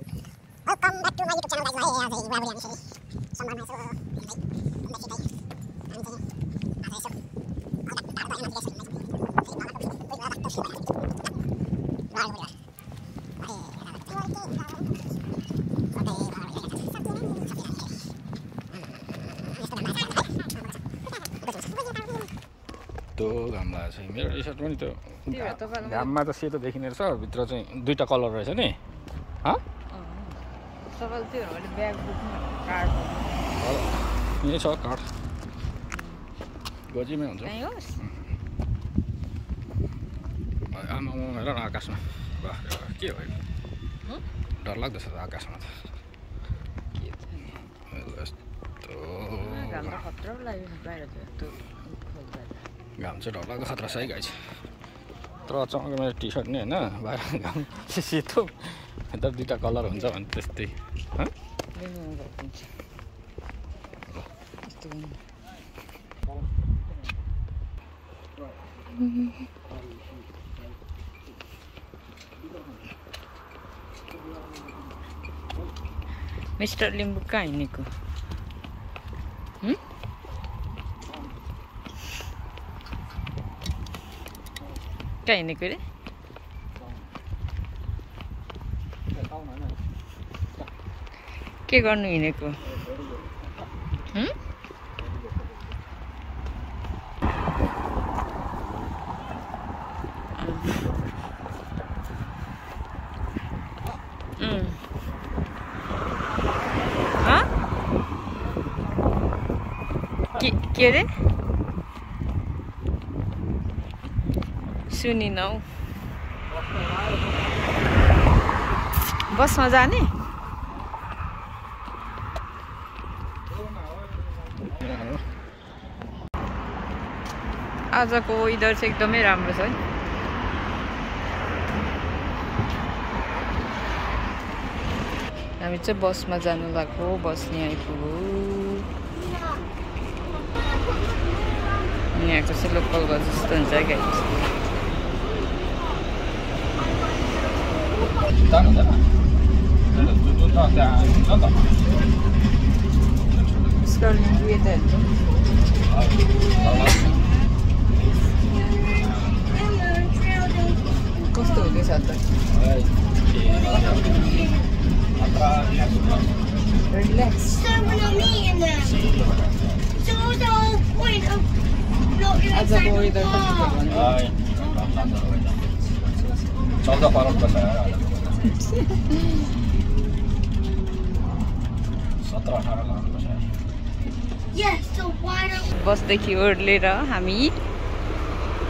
Welcome back to my YouTube channel, guys. त्यो घाम लागेको छ मेरो टी सर्ट पनि त्यो घाममा त सेतो देखिने रहेछ भित्र चाहिँ दुईटा कलर रहेछ नि यही छ कार्ड गोजीमै हुन्छ आमा हेर न आकाशमा के हो डर लाग्दछ त आकाशमा त घाम चाहिँ डरलाग्दो खतरा छ है गाइस तर अचानक मेरो टी सर्ट नि होइन बाहिर घाम सेतो यता दुईवटा कलर हुन्छ भने त्यस्तै मिस्टर लिम्बू कहाँ हिँडेको कहाँ हिँडेको रे के गर्नु हिँडेको के रे सुनिनौ बसमा जाने आजको वेदर चाहिँ एकदमै राम्रो छ है हामी चाहिँ बसमा जानु लाग्यो बस यहाँ आइपुग्यो यहाँको चाहिँ लोकल बस जस्तो हुन्छ है गाइस कस्तो हुँदैछ त रिल्याक्स आजको वेदर चौध फरक छ 17-18 बसदेखि ओर्लेर हामी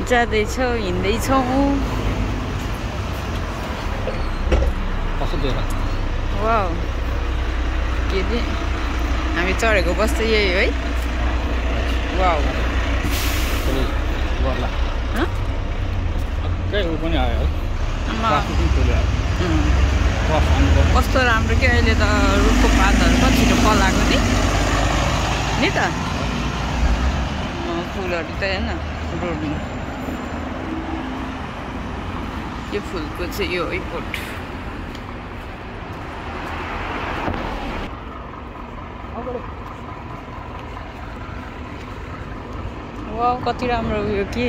जाँदैछौँ हिँड्दैछौँ वाउ के दे हामी चढेको बस चाहिँ यही हो है वाउ कस्तो राम्रो के अहिले त रुखको पातहरू कति छिटो पलाएको नि त फुलहरू त हेर्न रोडमा यो फुलको चाहिँ यो इम्पोर्ट वाउ कति राम्रो उयो के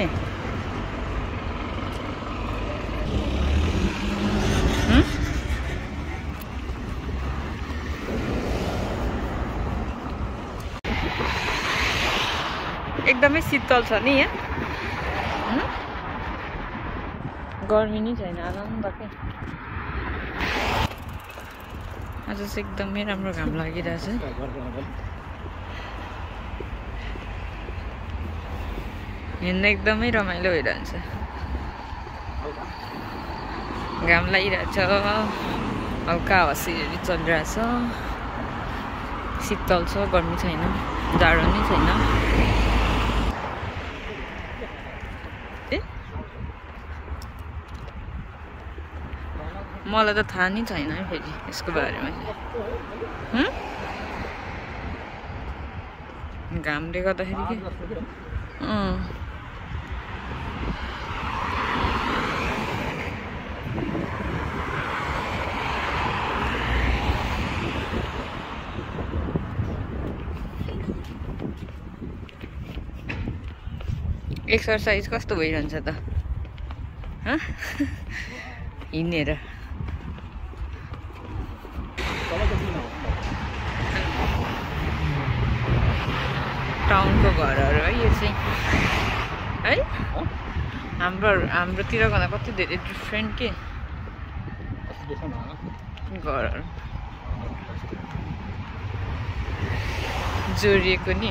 एकदमै शीतल छ नि यहाँ गर्मी नै छैन आनन्दकै आज चाहिँ एकदमै राम्रो घाम लागिरहेछ हिँड्न एकदमै रमाइलो भइरहन्छ घाम लागिरहेछ हल्का हावासिरी चलिरहेछ शीतल छ गर्मी छैन जाडो नै छैन मलाई त थाहा नै छैन है फेरि यसको बारेमा घामले गर्दाखेरि के एक्सर्साइज कस्तो भइरहन्छ त हिँडेर टाउनको घरहरू है यो चाहिँ है हाम्रोतिर भन्दा कति धेरै डिफ्रेन्ट के घरहरू जोडिएको नि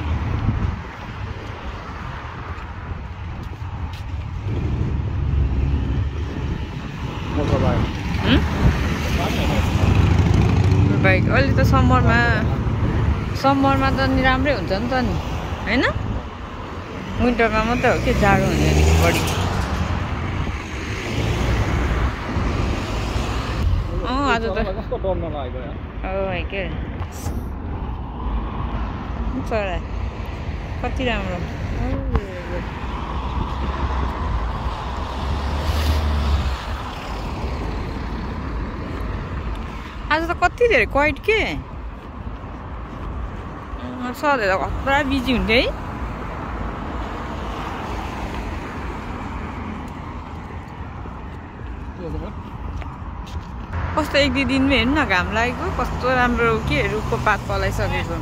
बाइक अहिले त समरमा त नि राम्रै हुन्छ नि त नि होइन विन्टरमा मात्रै हो कि जाडो हुने बढी आज त के चरा कति राम्रो आज त कति धेरै क्वाइट के सधैँ त पुरा बिजी हुन्थ्यो है कस्तो एक दुई दिनमै हेर्नु न घाम लागेको कस्तो राम्रो के रुखको पात पलाइसकेको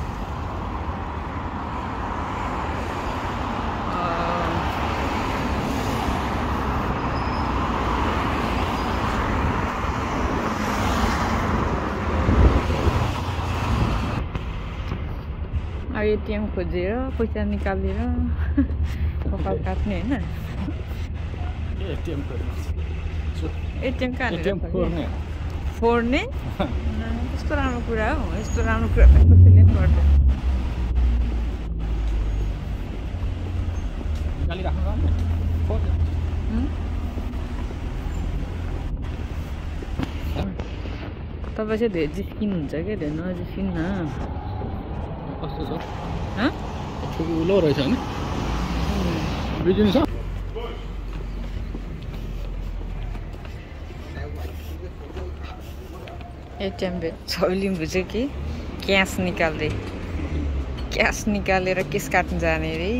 एटिएम खोजेर पैसा निकालेर कपाल काट्ने होइन एटिएम कहाँ फोड्ने कस्तो राम्रो कुरा हो यस्तो राम्रो कुरा कसैले पनि गर्दैन तपाईँ चाहिँ धेरै जिस्किनुहुन्छ क्या धेरै नजिस्किन्न कस्तो छ ठुलो रहेछ नि बिजुली छ एटिएम छौलिम्बु चाहिँ कि क्यास निकालेर केस काट्नु जाने रे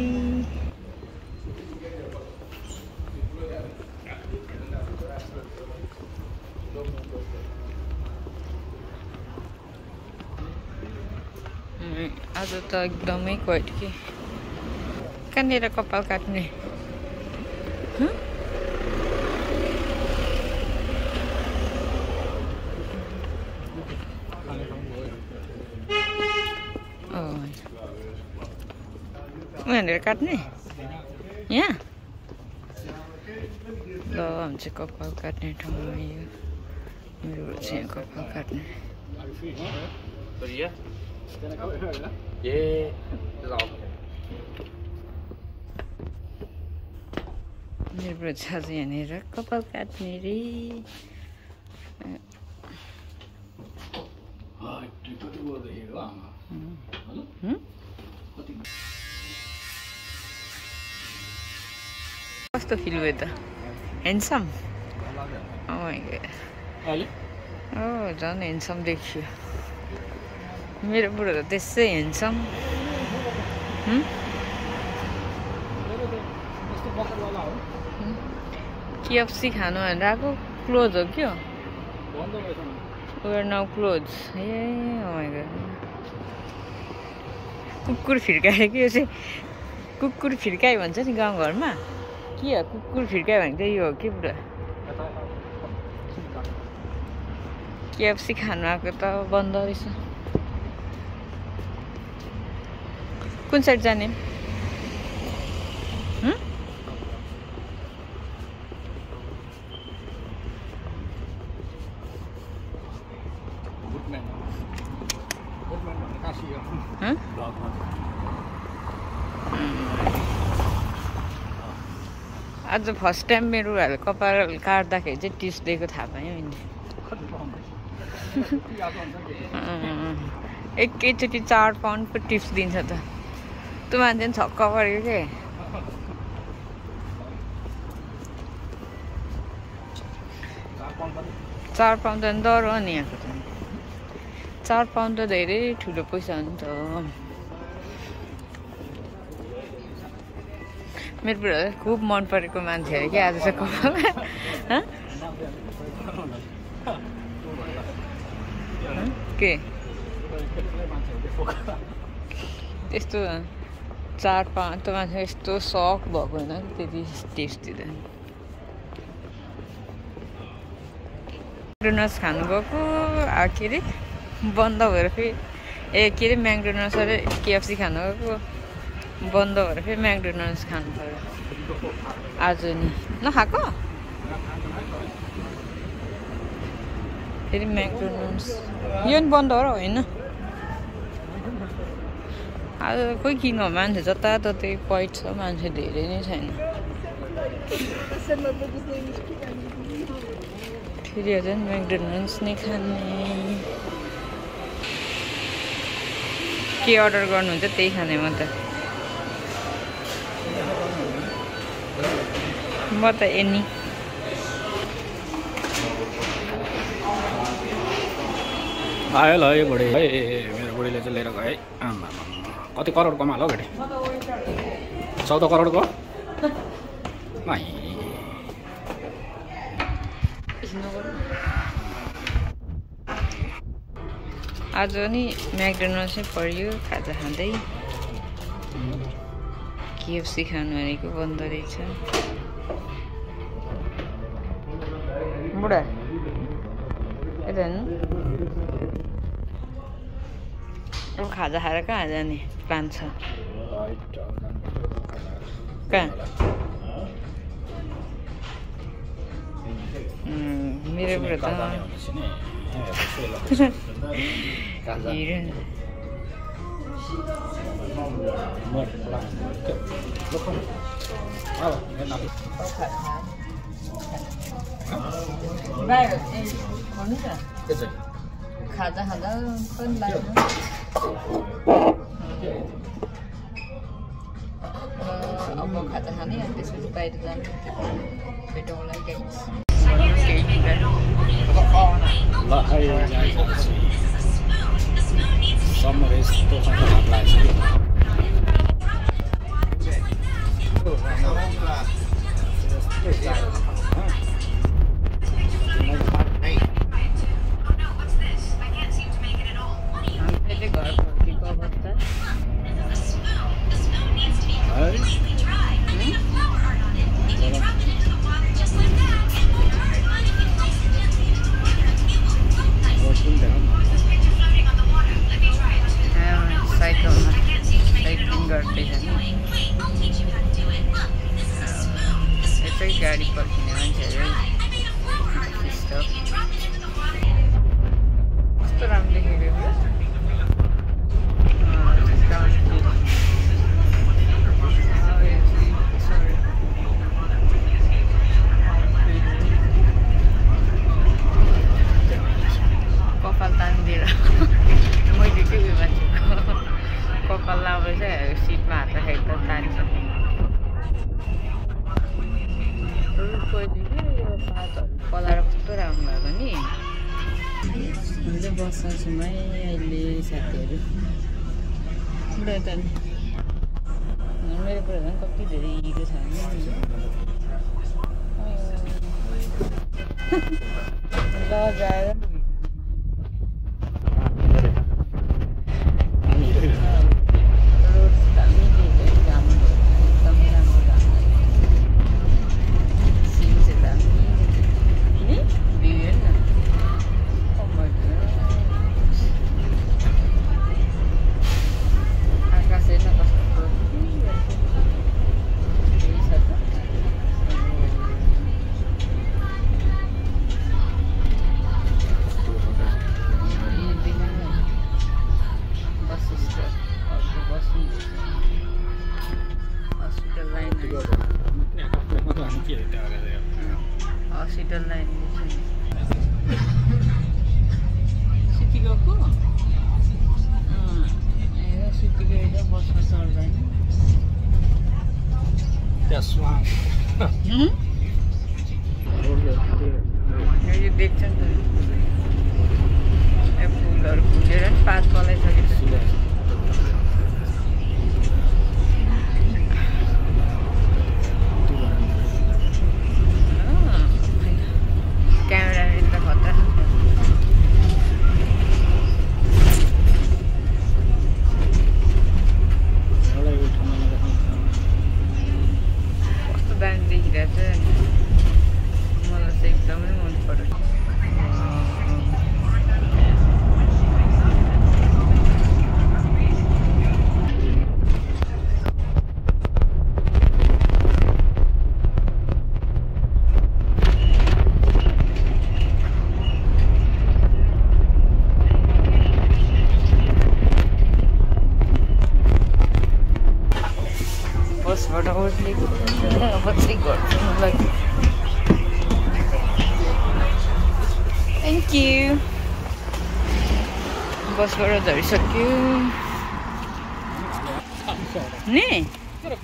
आज त एकदमै क्वाइट के कहाँनिर कपाल काट्ने उहाँनिर काट्ने यहाँ ल हामी चाहिँ कपाल काट्ने ठाउँमा यो मेरो चाहिँ कपाल काट्ने मेरो छ यहाँनिर कपाल काट्ने रे कस्तो फिल भयो त ह्यान्डसम झन् ह्यान्डसम देखियो मेरो बुढो त त्यसै ह्यान्डसम KFC खानु भनेर आएको क्लोज हो क्या वेयर नाउ क्लोज ए कुकुर फिर्कायो कि यो चाहिँ कुकुर फिर्कायो भन्छ नि गाउँघरमा के हो कुकुर फिर्कायो भने चाहिँ यो हो कि पुरा KFC खानु आएको त बन्द रहेछ कुन साइड जाने आज फर्स्ट टाइम मेरो कपाल काट्दाखेरि चाहिँ टिप्स दिएको थाहा पायो नि एकैचोटि 4 पाउन्डको टिप्स दिन्छ त त्यो मान्छे पनि छक्क पऱ्यो के 4 पाउन्ड त डर हो नि यहाँको त 4 पाउन्ड त धेरै ठुलो पैसा हो नि त मेरो बुढालाई खुब मन परेको मान्छे अरे क्या आज चाहिँ कपालमा के त्यस्तो 4-5 त मान्छे यस्तो सक भएको होइन त्यति टेस्ट दिँदैन म्याकडोनल्ड्स खानु गएको के अरे बन्द भएर फेरि के अरे म्याकडोनल्ड्स अरे केएफसी खानु गएको बन्द भएर फेरि म्याकडोनल्ड्स खानु पऱ्यो आज नि नखाएको फेरि म्याकडोनल्ड्स यो नि बन्द हो र होइन आज कोही किन्नु मान्छे जताततै पैट छ मान्छे धेरै नै छैन फेरि अझ म्याकडोनल्ड्स नै खाने के अर्डर गर्नुहुन्छ त्यही खाने म त एनी आयो ल यो बुढी है मेरो बुढीले चाहिँ लिएर गयो है आमा कति करोड कमाल हो भेटे 14 करोडको आज नि म्याकडोनल्ड्सै पऱ्यो खाजा खाँदै केएफसी खानु भनेको बन्द रहेछ बुढा यता हेर्नु अब खाजा खाएर कहाँ जाने प्लान छ कहाँ मेरो बुढा त खाजा खाँदा पनि लाग्यो अब खाजा खाने अनि त्यसपछि बाहिर जानु भेटौँला Summer is too hot to apply. गाडी पर्खिने मान्छेहरू कस्तो राम्रो देखेको कपाल तानिदिएर मैले के उयो मान्छेको कपाल लाउँदा चाहिँ सिटमा हात राखेको त तानिन्छ कलर कस्तो राम्रो भएको नि हामीले बस्छ छौँ है अहिले साथीहरू मेरो कुरा झन् कति धेरै हिरो छ ल जाएर हस्पिटल लाइन सिटी गएको सिटी गएर बसमा चढ्दैन यो देख्छ नि त फुलहरू फुलेर पात पलाइसकेको बसबाट ओर्लेको अब चाहिँ गर्छु मलाई थ्याङ्क यू बसबाट झरिसक्यो नि अहिले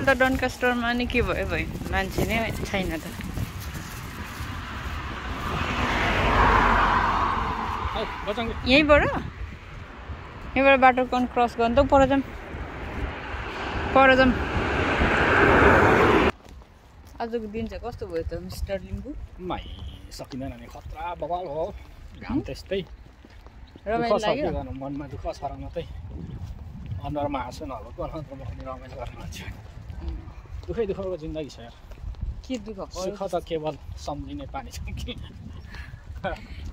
त डनकास्टरमा नि के भयो मान्छे नै छैन त यहीँबाट बाटो क्रस गर्नु त पर जाऊँ आजको दिन चाहिँ कस्तो भयो त मिस्टर लिम्बू सकिँदैन नि खतरा बवाल हो घाम त्यस्तै रमाइलो लाग्यो मनमा दुःख छ र मात्रै अनुहारमा हाँसो नभएको रमाइलो गर्ने मान्छे दुःखै दुःखको जिन्दगी छ यार के दुःख सुख त केवल सम्झिने पानी छ कि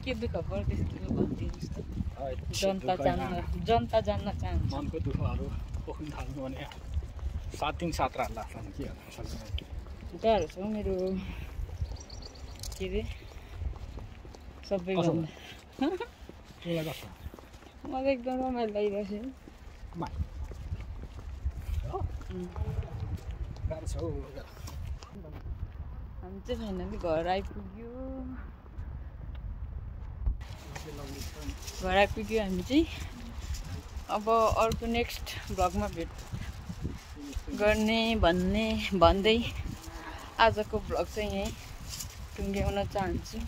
के दुःख पर्यो त्यस्तो भनिदिनुहोस् त जनता जान्न चाहन्छ मनको दुःखहरू पोख्नु थाल्नु भने 7 दिन 7 रात लाग्छ नि के गाह्रो छ मेरो के अरे सबैभन्दा मलाई एकदम रमाइलो लागिरहेको छ हामी चाहिँ फाइनली घर आइपुग्यो हामी चाहिँ अब अर्को नेक्स्ट भ्लगमा भेट गर्ने भन्दै आजको भ्लग चाहिँ यहीँ टुङ्ग्याउन चाहन्छु